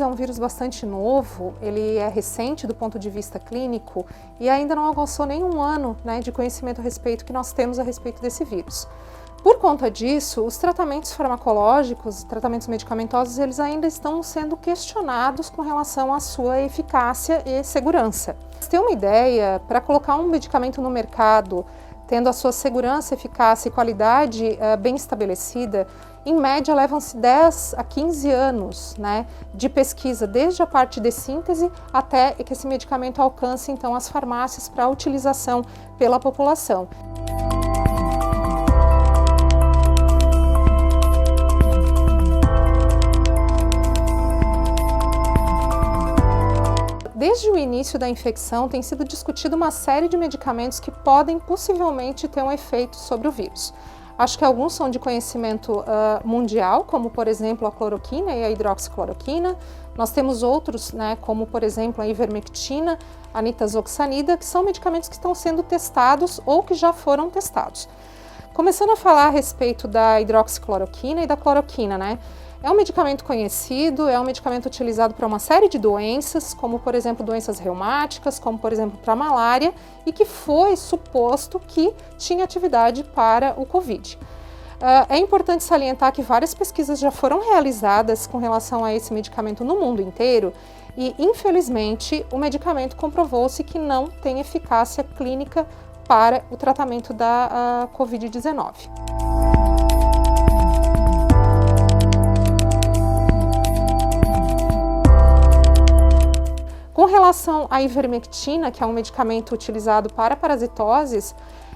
é um vírus bastante novo, ele é recente do ponto de vista clínico e ainda não alcançou nenhum ano, né, de conhecimento a respeito que nós temos a respeito desse vírus. Por conta disso, os tratamentos farmacológicos, tratamentos medicamentosos, eles ainda estão sendo questionados com relação à sua eficácia e segurança. Para ter uma ideia, para colocar um medicamento no mercado, tendo a sua segurança, eficácia e qualidade bem estabelecida, em média levam-se 10 a 15 anos, né, de pesquisa, desde a parte de síntese até que esse medicamento alcance então as farmácias para utilização pela população. Desde o início da infecção, tem sido discutida uma série de medicamentos que podem possivelmente ter um efeito sobre o vírus. Acho que alguns são de conhecimento mundial, como por exemplo a cloroquina e a hidroxicloroquina. Nós temos outros, né, como por exemplo a ivermectina, a nitazoxanida, que são medicamentos que estão sendo testados ou que já foram testados. Começando a falar a respeito da hidroxicloroquina e da cloroquina, né? É um medicamento conhecido, é um medicamento utilizado para uma série de doenças, como por exemplo doenças reumáticas, como por exemplo para a malária, e que foi suposto que tinha atividade para o Covid. É importante salientar que várias pesquisas já foram realizadas com relação a esse medicamento no mundo inteiro e, infelizmente, o medicamento comprovou-se que não tem eficácia clínica para o tratamento da Covid-19. Com relação à ivermectina, que é um medicamento utilizado para parasitoses,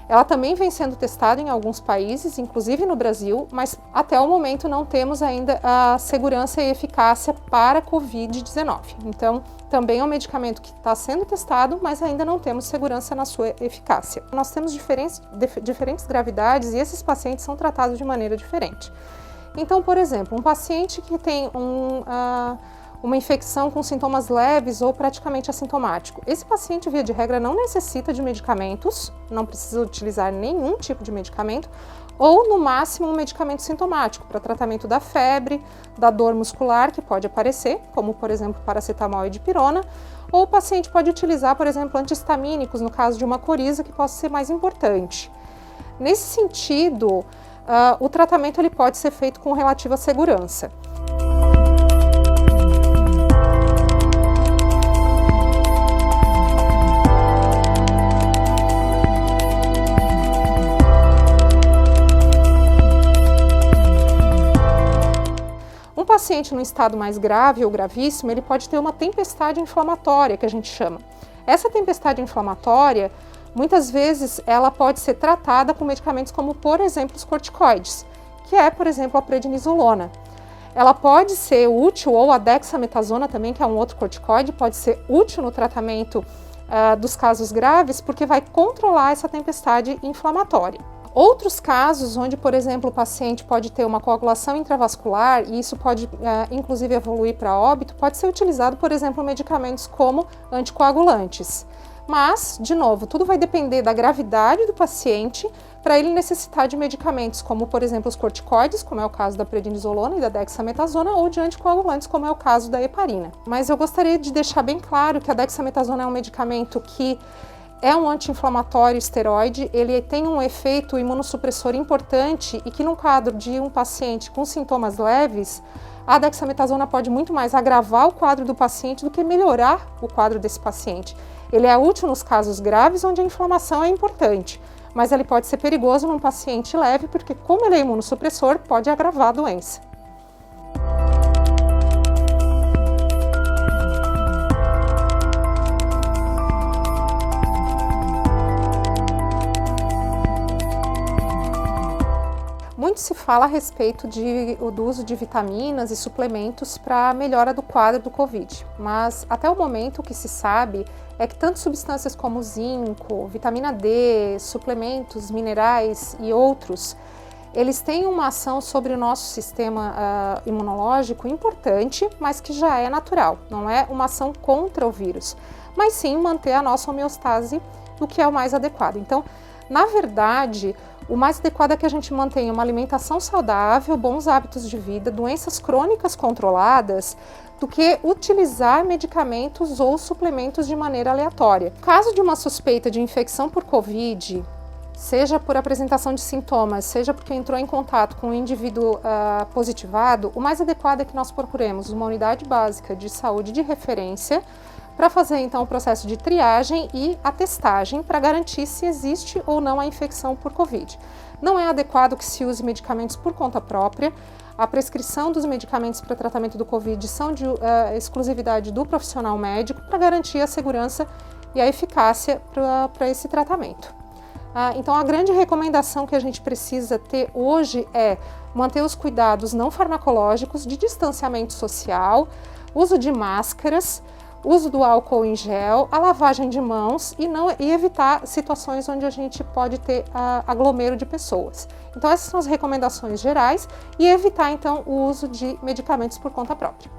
ela também vem sendo testada em alguns países, inclusive no Brasil, mas até o momento não temos ainda a segurança e eficácia para a Covid-19. Então, também é um medicamento que está sendo testado, mas ainda não temos segurança na sua eficácia. Nós temos diferentes gravidades e esses pacientes são tratados de maneira diferente. Então, por exemplo, um paciente que tem uma infecção com sintomas leves ou praticamente assintomático. Esse paciente, via de regra, não necessita de medicamentos, não precisa utilizar nenhum tipo de medicamento, ou no máximo um medicamento sintomático para tratamento da febre, da dor muscular que pode aparecer, como por exemplo paracetamol e dipirona, ou o paciente pode utilizar, por exemplo, antihistamínicos no caso de uma coriza que possa ser mais importante. Nesse sentido, o tratamento ele pode ser feito com relativa segurança. Um paciente no estado mais grave ou gravíssimo, ele pode ter uma tempestade inflamatória, que a gente chama. Essa tempestade inflamatória, muitas vezes, ela pode ser tratada com medicamentos como, por exemplo, os corticoides, que é, por exemplo, a prednisolona. Ela pode ser útil, ou a dexametasona também, que é um outro corticoide, pode ser útil no tratamento dos casos graves, porque vai controlar essa tempestade inflamatória. Outros casos onde, por exemplo, o paciente pode ter uma coagulação intravascular e isso pode, inclusive, evoluir para óbito, pode ser utilizado, por exemplo, medicamentos como anticoagulantes. Mas, de novo, tudo vai depender da gravidade do paciente para ele necessitar de medicamentos como, por exemplo, os corticoides, como é o caso da prednisolona e da dexametasona, ou de anticoagulantes, como é o caso da heparina. Mas eu gostaria de deixar bem claro que a dexametasona é um medicamento que é um anti-inflamatório esteroide, ele tem um efeito imunossupressor importante e que no quadro de um paciente com sintomas leves, a dexametasona pode muito mais agravar o quadro do paciente do que melhorar o quadro desse paciente. Ele é útil nos casos graves onde a inflamação é importante, mas ele pode ser perigoso num paciente leve porque, como ele é imunossupressor, pode agravar a doença. Muito se fala a respeito do uso de vitaminas e suplementos para a melhora do quadro do Covid, mas até o momento o que se sabe é que tanto substâncias como zinco, vitamina D, suplementos, minerais e outros, eles têm uma ação sobre o nosso sistema imunológico importante, mas que já é natural, não é uma ação contra o vírus, mas sim manter a nossa homeostase, o que é o mais adequado. Então, na verdade, o mais adequado é que a gente mantenha uma alimentação saudável, bons hábitos de vida, doenças crônicas controladas, do que utilizar medicamentos ou suplementos de maneira aleatória. No caso de uma suspeita de infecção por Covid, seja por apresentação de sintomas, seja porque entrou em contato com um indivíduo positivado, o mais adequado é que nós procuremos uma unidade básica de saúde de referência para fazer então o processo de triagem e a testagem para garantir se existe ou não a infecção por Covid. Não é adequado que se use medicamentos por conta própria. A prescrição dos medicamentos para tratamento do Covid são de exclusividade do profissional médico para garantir a segurança e a eficácia para esse tratamento. Então, a grande recomendação que a gente precisa ter hoje é manter os cuidados não farmacológicos de distanciamento social, uso de máscaras, uso do álcool em gel, a lavagem de mãos e evitar situações onde a gente pode ter aglomero de pessoas. Então, essas são as recomendações gerais e evitar, então, o uso de medicamentos por conta própria.